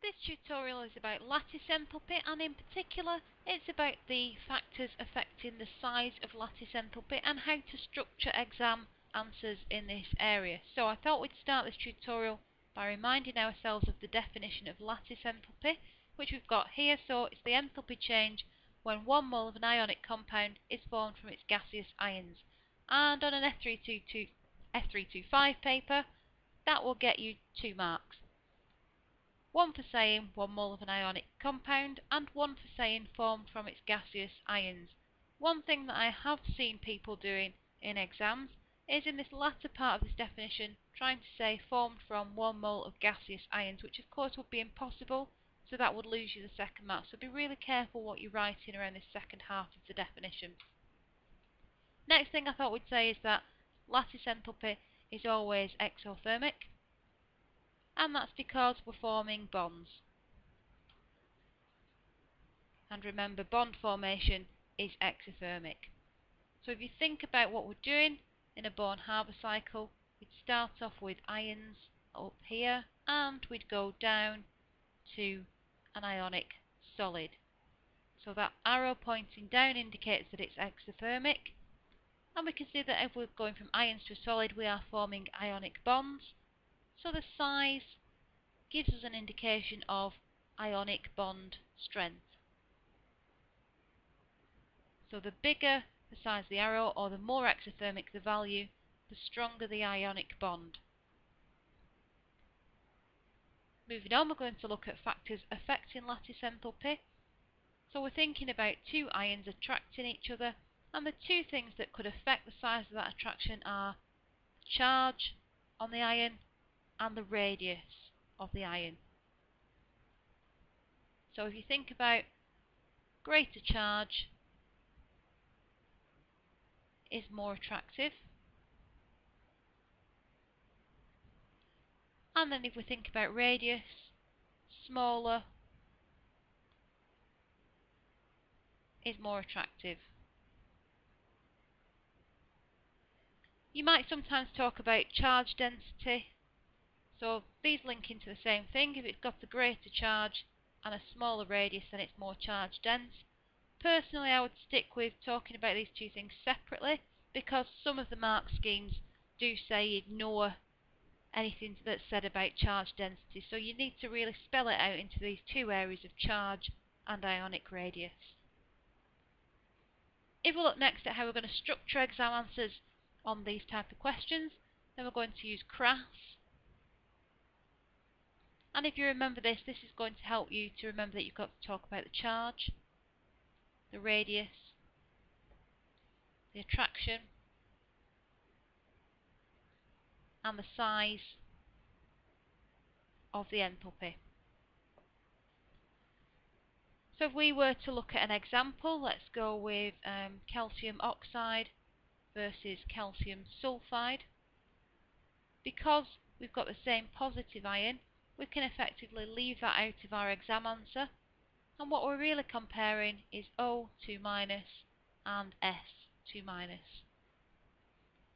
This tutorial is about lattice enthalpy, and in particular it's about the factors affecting the size of lattice enthalpy and how to structure exam answers in this area. So I thought we'd start this tutorial by reminding ourselves of the definition of lattice enthalpy, which we've got here. So it's the enthalpy change when 1 mole of an ionic compound is formed from its gaseous ions. And on an F325 paper, that will get you 2 marks. One for saying 1 mole of an ionic compound, and one for saying formed from its gaseous ions. One thing that I have seen people doing in exams is in this latter part of this definition trying to say formed from 1 mole of gaseous ions, which of course would be impossible, so that would lose you the second mark. So be really careful what you're writing around this second half of the definition. Next thing I thought we'd say is that lattice enthalpy is always exothermic, and that's because we're forming bonds. And remember, bond formation is exothermic. So if you think about what we're doing in a Born-Haber cycle, we'd start off with ions up here, and we'd go down to an ionic solid. So that arrow pointing down indicates that it's exothermic, and we can see that if we're going from ions to a solid, we are forming ionic bonds. So the size gives us an indication of ionic bond strength. So the bigger the size of the arrow, or the more exothermic the value, the stronger the ionic bond. Moving on, we're going to look at factors affecting lattice enthalpy. So we're thinking about two ions attracting each other, and the two things that could affect the size of that attraction are the charge on the ion and the radius of the ion. So if you think about greater charge is more attractive, and then if we think about radius, smaller is more attractive. You might sometimes talk about charge density, so these link into the same thing. If it's got a greater charge and a smaller radius, then it's more charge dense. Personally, I would stick with talking about these two things separately, because some of the mark schemes do say ignore anything that's said about charge density, so you need to really spell it out into these two areas of charge and ionic radius. If we look next at how we're going to structure exam answers on these type of questions, then we're going to use CRAS. And if you remember this is going to help you to remember that you've got to talk about the charge, the radius, the attraction, and the size of the enthalpy. So if we were to look at an example, let's go with calcium oxide versus calcium sulfide. Because we've got the same positive ion, we can effectively leave that out of our exam answer, and what we're really comparing is O2- and S2-.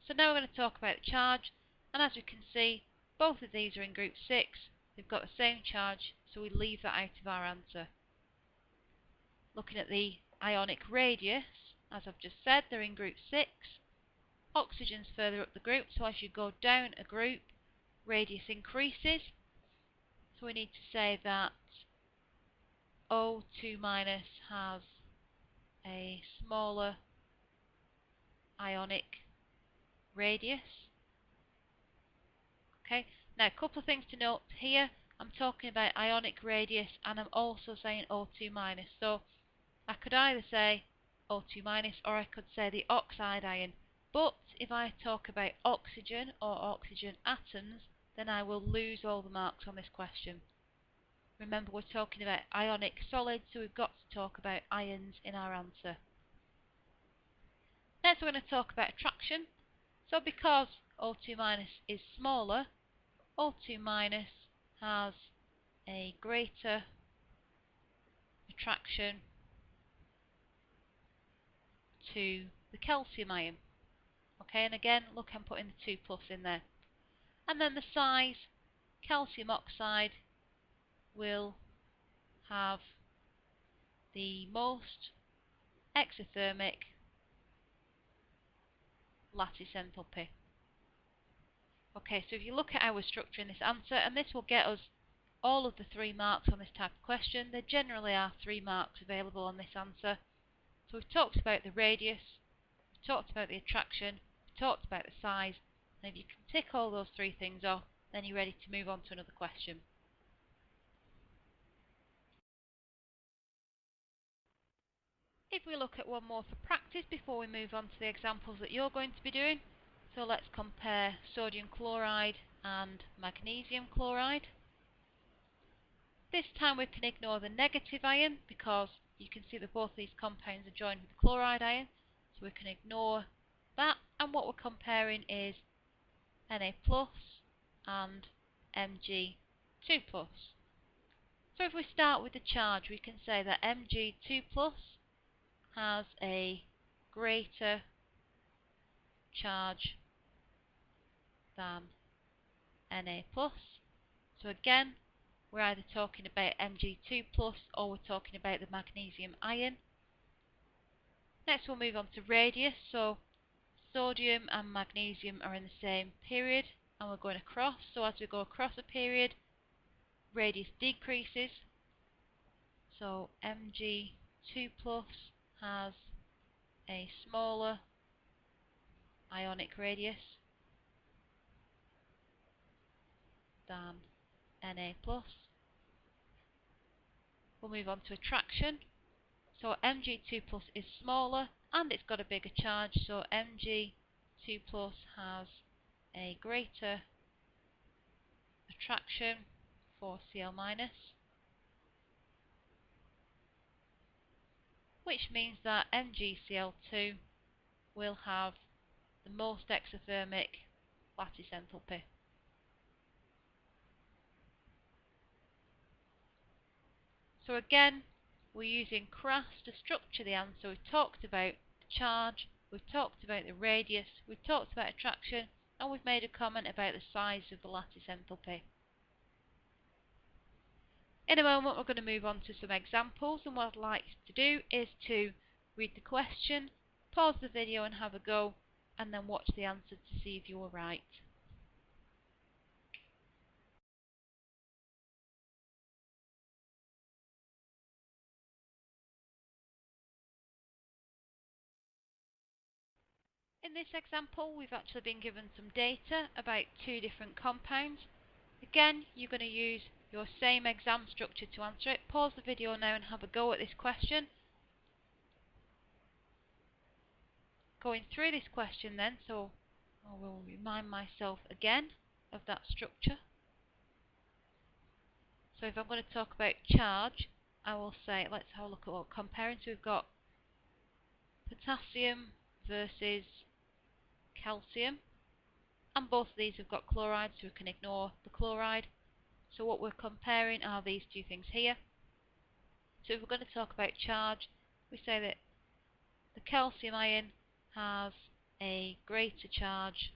So now we're going to talk about the charge, and as we can see, both of these are in group 6, they've got the same charge, so we leave that out of our answer. Looking at the ionic radius, as I've just said, they're in group 6. Oxygen's further up the group, so as you go down a group, radius increases. So we need to say that O2- has a smaller ionic radius. Okay, now a couple of things to note here. I'm talking about ionic radius, and I'm also saying O2-. So I could either say O2- or I could say the oxide ion. But if I talk about oxygen or oxygen atoms, then I will lose all the marks on this question. Remember, we're talking about ionic solids, so we've got to talk about ions in our answer. Next we're going to talk about attraction. So because O2- is smaller, O2- has a greater attraction to the calcium ion. Okay, and again, look, I'm putting the 2+ in there. And then the size, calcium oxide will have the most exothermic lattice enthalpy. Okay, so if you look at our structure in this answer, and this will get us all of the 3 marks on this type of question. There generally are 3 marks available on this answer. So we've talked about the radius, we've talked about the attraction, we've talked about the size, and if you can tick all those 3 things off, then you're ready to move on to another question. If we look at one more for practice before we move on to the examples that you're going to be doing, so let's compare sodium chloride and magnesium chloride. This time we can ignore the negative ion because you can see that both these compounds are joined with the chloride ion, so we can ignore that, and what we're comparing is Na plus and Mg2 plus. So if we start with the charge, we can say that Mg2 plus has a greater charge than Na plus. So again, we're either talking about Mg2 plus or we're talking about the magnesium ion. Next we'll move on to radius. So sodium and magnesium are in the same period and we're going across. So as we go across a period, radius decreases. So Mg2 plus has a smaller ionic radius than Na plus. We'll move on to attraction. So Mg2 plus is smaller and it's got a bigger charge, so Mg2 plus has a greater attraction for Cl minus, which means that MgCl2 will have the most exothermic lattice enthalpy. So again, we're using CRAS to structure the answer. We've talked about the charge, we've talked about the radius, we've talked about attraction, and we've made a comment about the size of the lattice enthalpy. In a moment we're going to move on to some examples, and what I'd like you to do is to read the question, pause the video and have a go, and then watch the answer to see if you were right. In this example, we've actually been given some data about 2 different compounds. Again, you're going to use your same exam structure to answer it. Pause the video now and have a go at this question. Going through this question then, so I will remind myself again of that structure. So if I'm going to talk about charge, I will say, let's have a look at what we're comparing. So we've got potassium versus calcium, and both of these have got chloride, so we can ignore the chloride. So what we're comparing are these 2 things here. So if we're going to talk about charge, we say that the calcium ion has a greater charge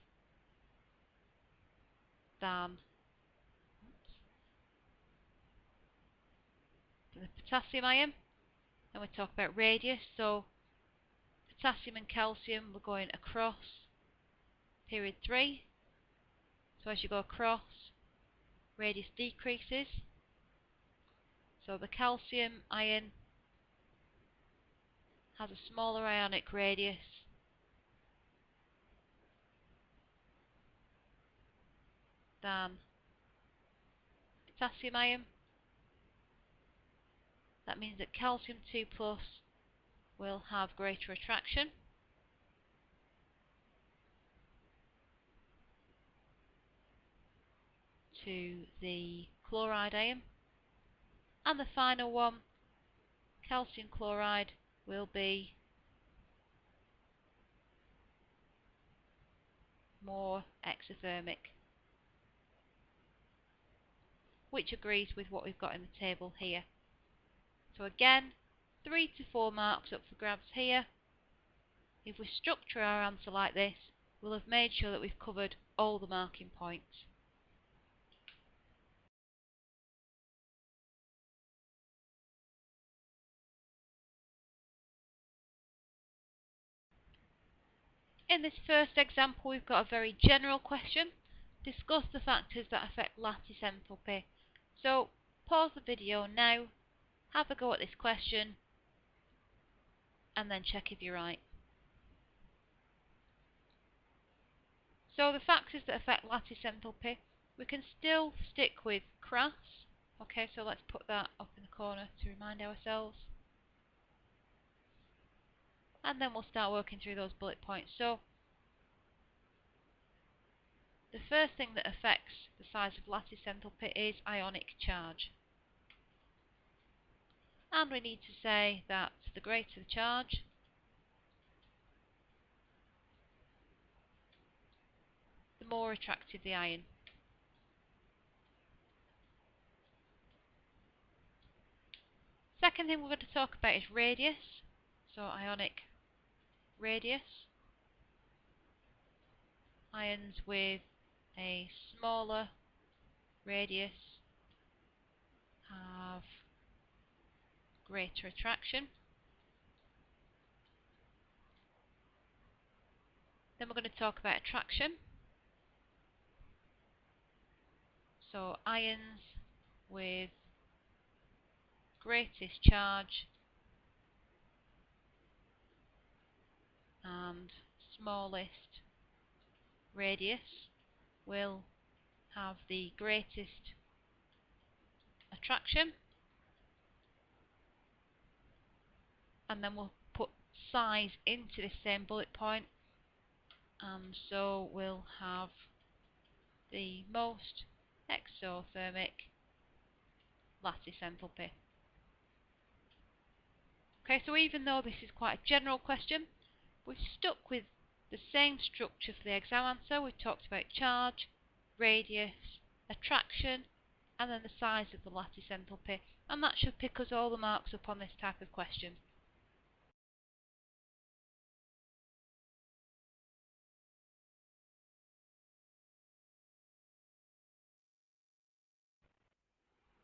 than the potassium ion. And we talk about radius, so potassium and calcium, we're going across period 3. So as you go across, radius decreases. So the calcium ion has a smaller ionic radius than potassium ion. That means that calcium 2 plus will have greater attraction. To the chloride ion. And the final one, calcium chloride, will be more exothermic, which agrees with what we've got in the table here. So again, 3 to 4 marks up for grabs here. If we structure our answer like this, we'll have made sure that we've covered all the marking points. In this first example, we've got a very general question. Discuss the factors that affect lattice enthalpy. So, pause the video now, have a go at this question, and then check if you're right. So, the factors that affect lattice enthalpy, we can still stick with crass. Okay, so let's put that up in the corner to remind ourselves. And then we'll start working through those bullet points. So, the first thing that affects the size of lattice enthalpy is ionic charge. And we need to say that the greater the charge, the more attractive the ion. Second thing we're going to talk about is radius. So ionic radius. Ions with a smaller radius have greater attraction. Then we're going to talk about attraction. So ions with greatest charge and smallest radius will have the greatest attraction. And then we'll put size into the same bullet point, and so we'll have the most exothermic lattice enthalpy. Okay, so even though this is quite a general question, we've stuck with the same structure for the exam answer. We've talked about charge, radius, attraction, and then the size of the lattice enthalpy, and that should pick us all the marks up on this type of question.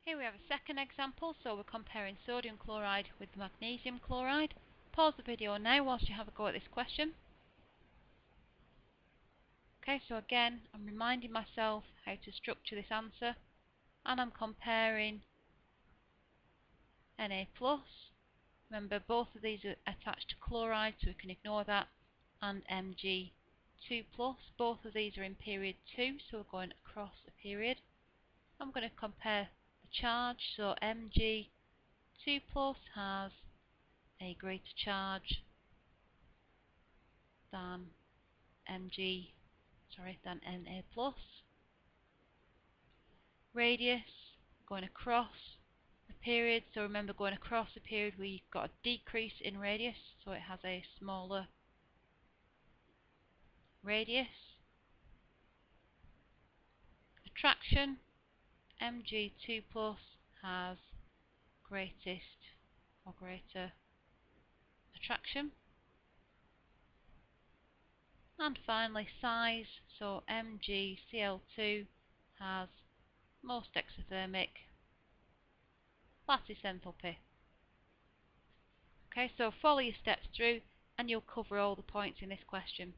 Here we have a second example, so we're comparing sodium chloride with magnesium chloride. Pause the video now whilst you have a go at this question. Okay, so again, I'm reminding myself how to structure this answer, and I'm comparing Na+. Remember, both of these are attached to chloride, so we can ignore that, and Mg2+. Both of these are in period 2, so we're going across a period. I'm going to compare the charge, so Mg2+ has a greater charge than Na+. Radius, going across a period, so remember, going across a period we've got a decrease in radius, so it has a smaller radius. Attraction, Mg2+ has greatest or greater attraction. And finally size, so MgCl2 has most exothermic lattice enthalpy. Okay, so follow your steps through and you'll cover all the points in this question.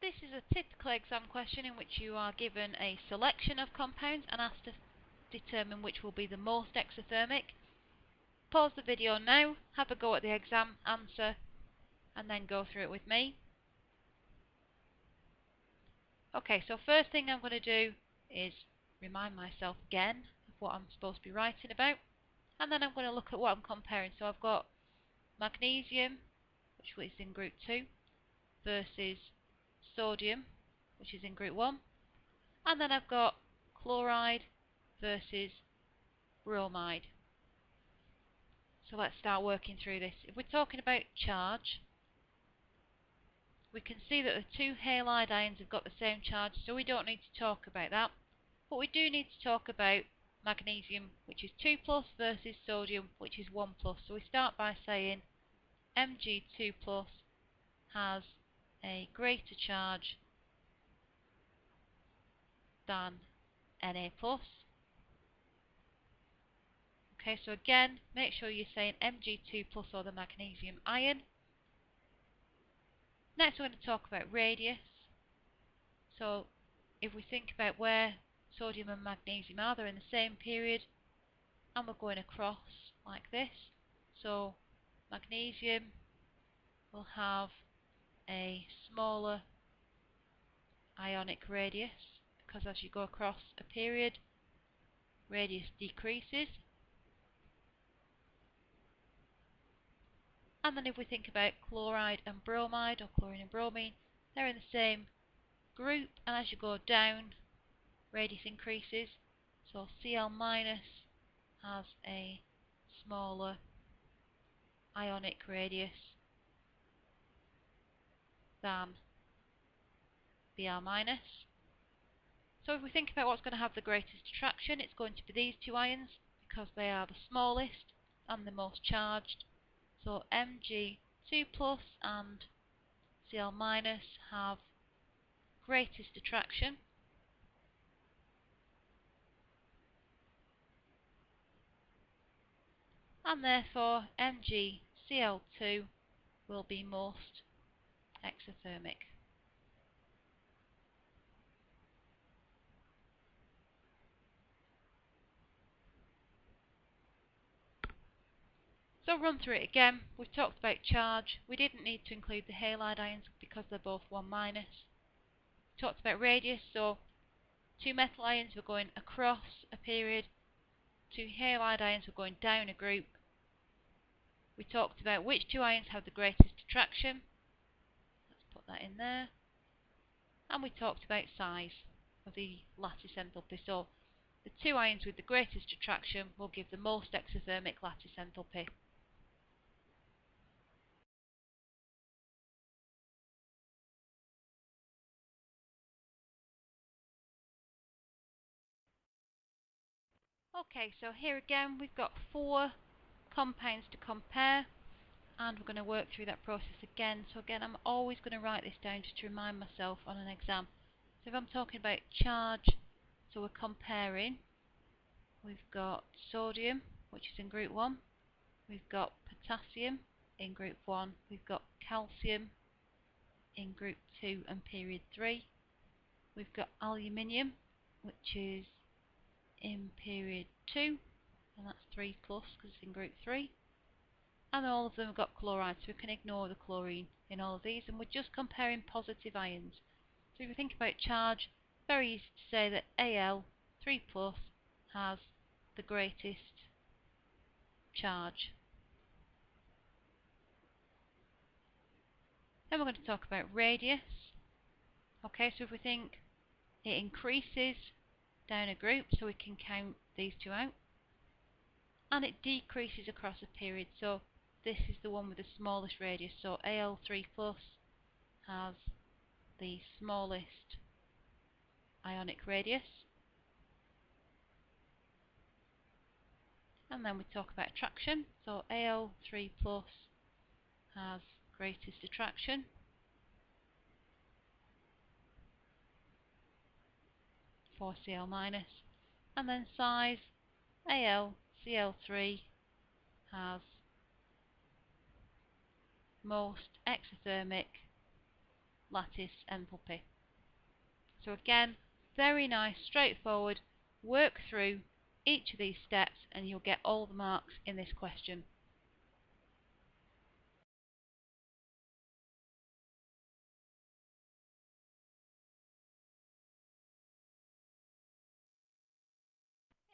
This is a typical exam question in which you are given a selection of compounds and asked to determine which will be the most exothermic. Pause the video now, have a go at the exam answer, and then go through it with me. Okay, so first thing I'm going to do is remind myself again of what I'm supposed to be writing about, and then I'm going to look at what I'm comparing. So I've got magnesium, which is in group 2, versus sodium, which is in group 1, and then I've got chloride versus bromide. So let's start working through this. If we're talking about charge, we can see that the two halide ions have got the same charge, so we don't need to talk about that. But we do need to talk about magnesium, which is 2+, versus sodium, which is 1+. So we start by saying Mg2+ has a greater charge than Na+. Okay, so again, make sure you're saying Mg2+ or the magnesium ion. Next we're going to talk about radius. So if we think about where sodium and magnesium are, they're in the same period, and we're going across like this. So magnesium will have a smaller ionic radius, because as you go across a period, radius decreases. And then if we think about chloride and bromide, or chlorine and bromine, they're in the same group, and as you go down, radius increases. So Cl- has a smaller ionic radius than Br-. So if we think about what's going to have the greatest attraction, it's going to be these two ions, because they are the smallest and the most charged. So Mg2+ and Cl- have greatest attraction. And therefore MgCl2 will be most exothermic. So run through it again. We've talked about charge. We didn't need to include the halide ions because they're both 1-. Talked about radius, so two metal ions were going across a period, two halide ions were going down a group. We talked about which two ions have the greatest attraction. Let's put that in there. And we talked about size of the lattice enthalpy. So the two ions with the greatest attraction will give the most exothermic lattice enthalpy. Okay, so here again we've got 4 compounds to compare, and we're going to work through that process again. So again, I'm always going to write this down just to remind myself on an exam. So if I'm talking about charge, so we're comparing, we've got sodium, which is in group 1, we've got potassium in group 1, we've got calcium in group 2 and period 3, we've got aluminium, which is in period 2, and that's 3+ because it's in group 3. And all of them have got chloride, so we can ignore the chlorine in all of these, and we're just comparing positive ions. So if you think about charge, very easy to say that Al3+ has the greatest charge. Then we're going to talk about radius. Okay, so if we think it increases down a group, so we can count these two out, and it decreases across a period, so this is the one with the smallest radius. So Al3+ has the smallest ionic radius. And then we talk about attraction. So Al3+ has greatest attraction. For Cl-. And then size, AlCl3 has most exothermic lattice enthalpy. So again, very nice, straightforward. Work through each of these steps and you'll get all the marks in this question.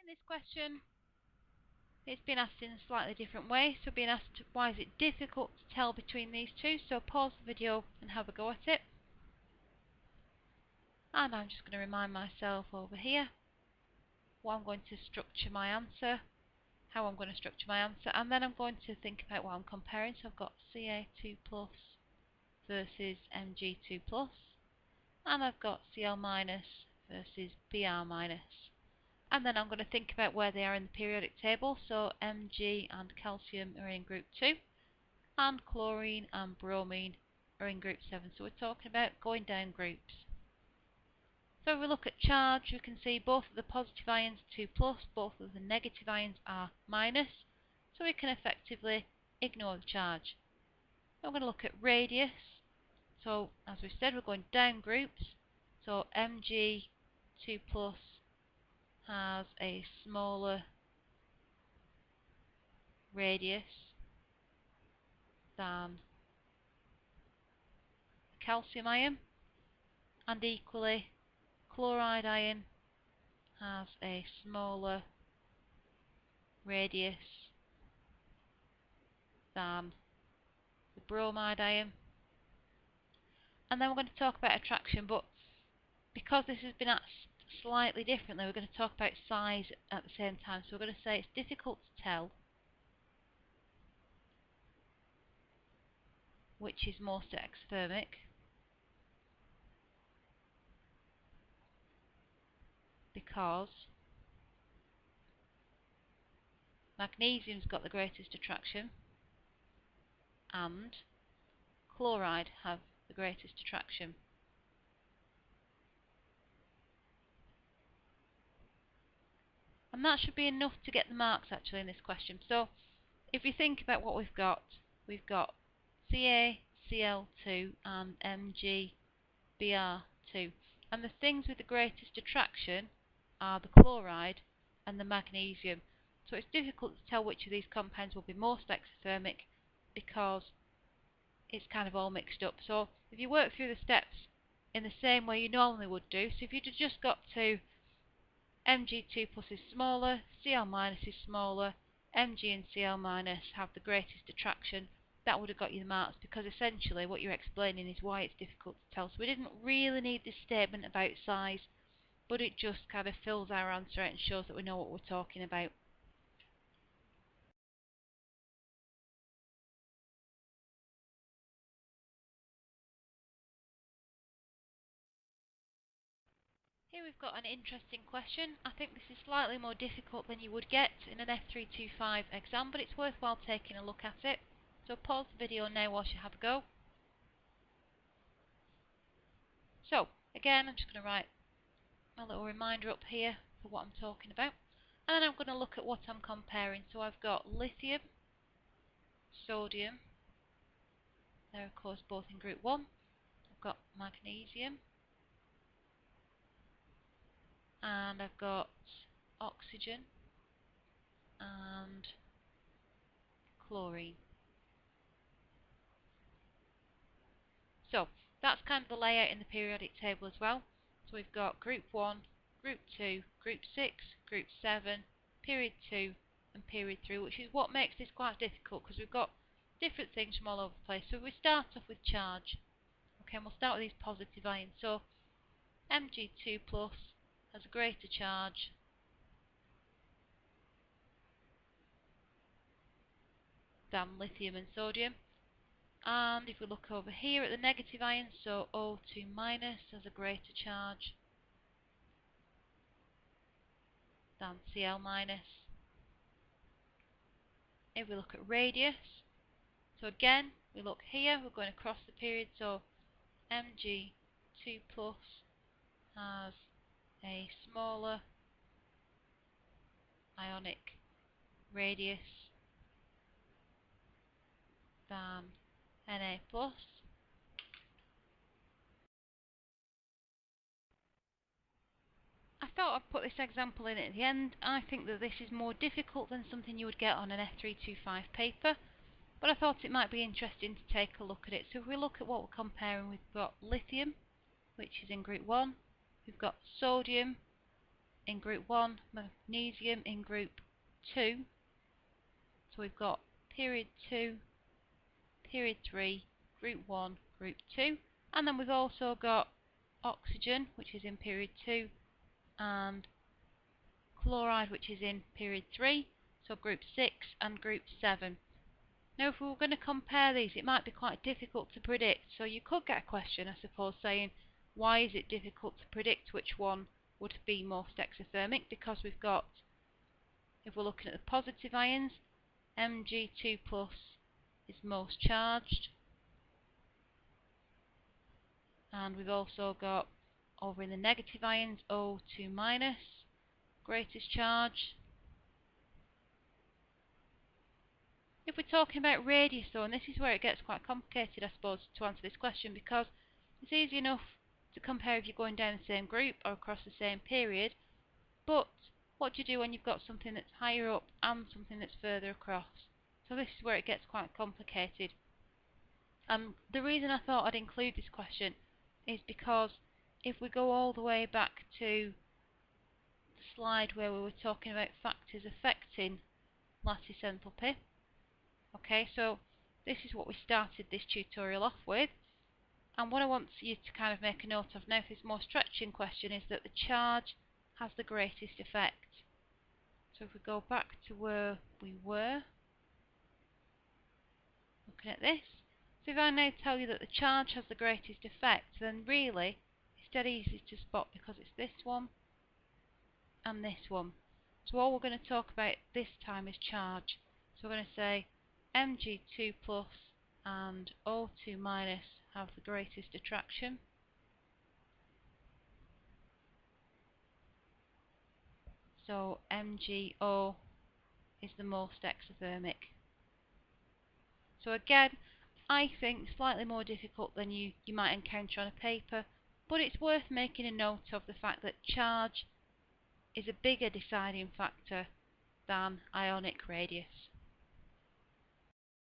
In this question, it's been asked in a slightly different way. So being asked, why is it difficult to tell between these two? So pause the video and have a go at it. And I'm just going to remind myself over here what I'm going to structure my answer, how I'm going to structure my answer, and then I'm going to think about what I'm comparing. So I've got Ca2+ versus Mg2+, and I've got Cl- versus Br-. And then I'm going to think about where they are in the periodic table. So Mg and calcium are in group 2, and chlorine and bromine are in group 7. So we're talking about going down groups. So if we look at charge, we can see both of the positive ions are 2 plus, both of the negative ions are minus, so we can effectively ignore the charge. We're going to look at radius. So as we said, we're going down groups. So Mg2 plus has a smaller radius than the calcium ion, and equally chloride ion has a smaller radius than the bromide ion. And then we're going to talk about attraction, but because this has been asked slightly differently, we're going to talk about size at the same time. So we're going to say it's difficult to tell which is most exothermic because magnesium's got the greatest attraction and chloride have the greatest attraction. And that should be enough to get the marks actually in this question. So if you think about what we've got CaCl2 and MgBr2. And the things with the greatest attraction are the chloride and the magnesium. So it's difficult to tell which of these compounds will be most exothermic because it's kind of all mixed up. So if you work through the steps in the same way you normally would do, so if you'd have just got to Mg2 plus is smaller, Cl minus is smaller, Mg and Cl minus have the greatest attraction, that would have got you the marks, because essentially what you're explaining is why it's difficult to tell. So we didn't really need this statement about size, but it just kind of fills our answer out and shows that we know what we're talking about. Here we've got an interesting question. I think this is slightly more difficult than you would get in an F325 exam, but it's worthwhile taking a look at it. So pause the video now whilst you have a go. So again, I'm just going to write a little reminder up here for what I'm talking about. And then I'm going to look at what I'm comparing. So I've got lithium, sodium, they're of course both in group 1. I've got magnesium, and I've got oxygen and chlorine. So that's kind of the layout in the periodic table as well. So we've got group 1, group 2, group 6, group 7, period 2 and period 3, which is what makes this quite difficult because we've got different things from all over the place. So we start off with charge. Okay, and we'll start with these positive ions. So Mg2 plus has a greater charge than lithium and sodium. And if we look over here at the negative ions, so O2 minus has a greater charge than Cl minus. If we look at radius, so again, we look here, we're going across the period, so Mg2 plus has a smaller ionic radius than Na plus. I thought I'd put this example in at the end. I think that this is more difficult than something you would get on an F325 paper, but I thought it might be interesting to take a look at it. So if we look at what we're comparing, we've got lithium, which is in group 1, we've got sodium in group 1, magnesium in group 2, so we've got period 2, period 3, group 1, group 2, and then we've also got oxygen, which is in period 2, and chloride, which is in period 3, so group 6 and group 7. Now if we were going to compare these, it might be quite difficult to predict, so you could get a question, I suppose, saying why is it difficult to predict which one would be most exothermic, because we've got, if we're looking at the positive ions, Mg2 plus is most charged, and we've also got over in the negative ions, O2 minus, greatest charge. If we're talking about radius though, and this is where it gets quite complicated I suppose to answer this question, because it's easy enough to compare if you're going down the same group or across the same period, but what do you do when you've got something that's higher up and something that's further across? So this is where it gets quite complicated. The reason I thought I'd include this question is because if we go all the way back to the slide where we were talking about factors affecting lattice enthalpy, okay, so this is what we started this tutorial off with, and what I want you to kind of make a note of now for this more stretching question is that the charge has the greatest effect. So if we go back to where we were looking at this, so if I now tell you that the charge has the greatest effect, then really it's dead easy to spot because it's this one and this one. So all we're going to talk about this time is charge. So we're going to say Mg2 plus and O2 minus have the greatest attraction. So MgO is the most exothermic. So again, I think slightly more difficult than you might encounter on a paper, but it's worth making a note of the fact that charge is a bigger deciding factor than ionic radius.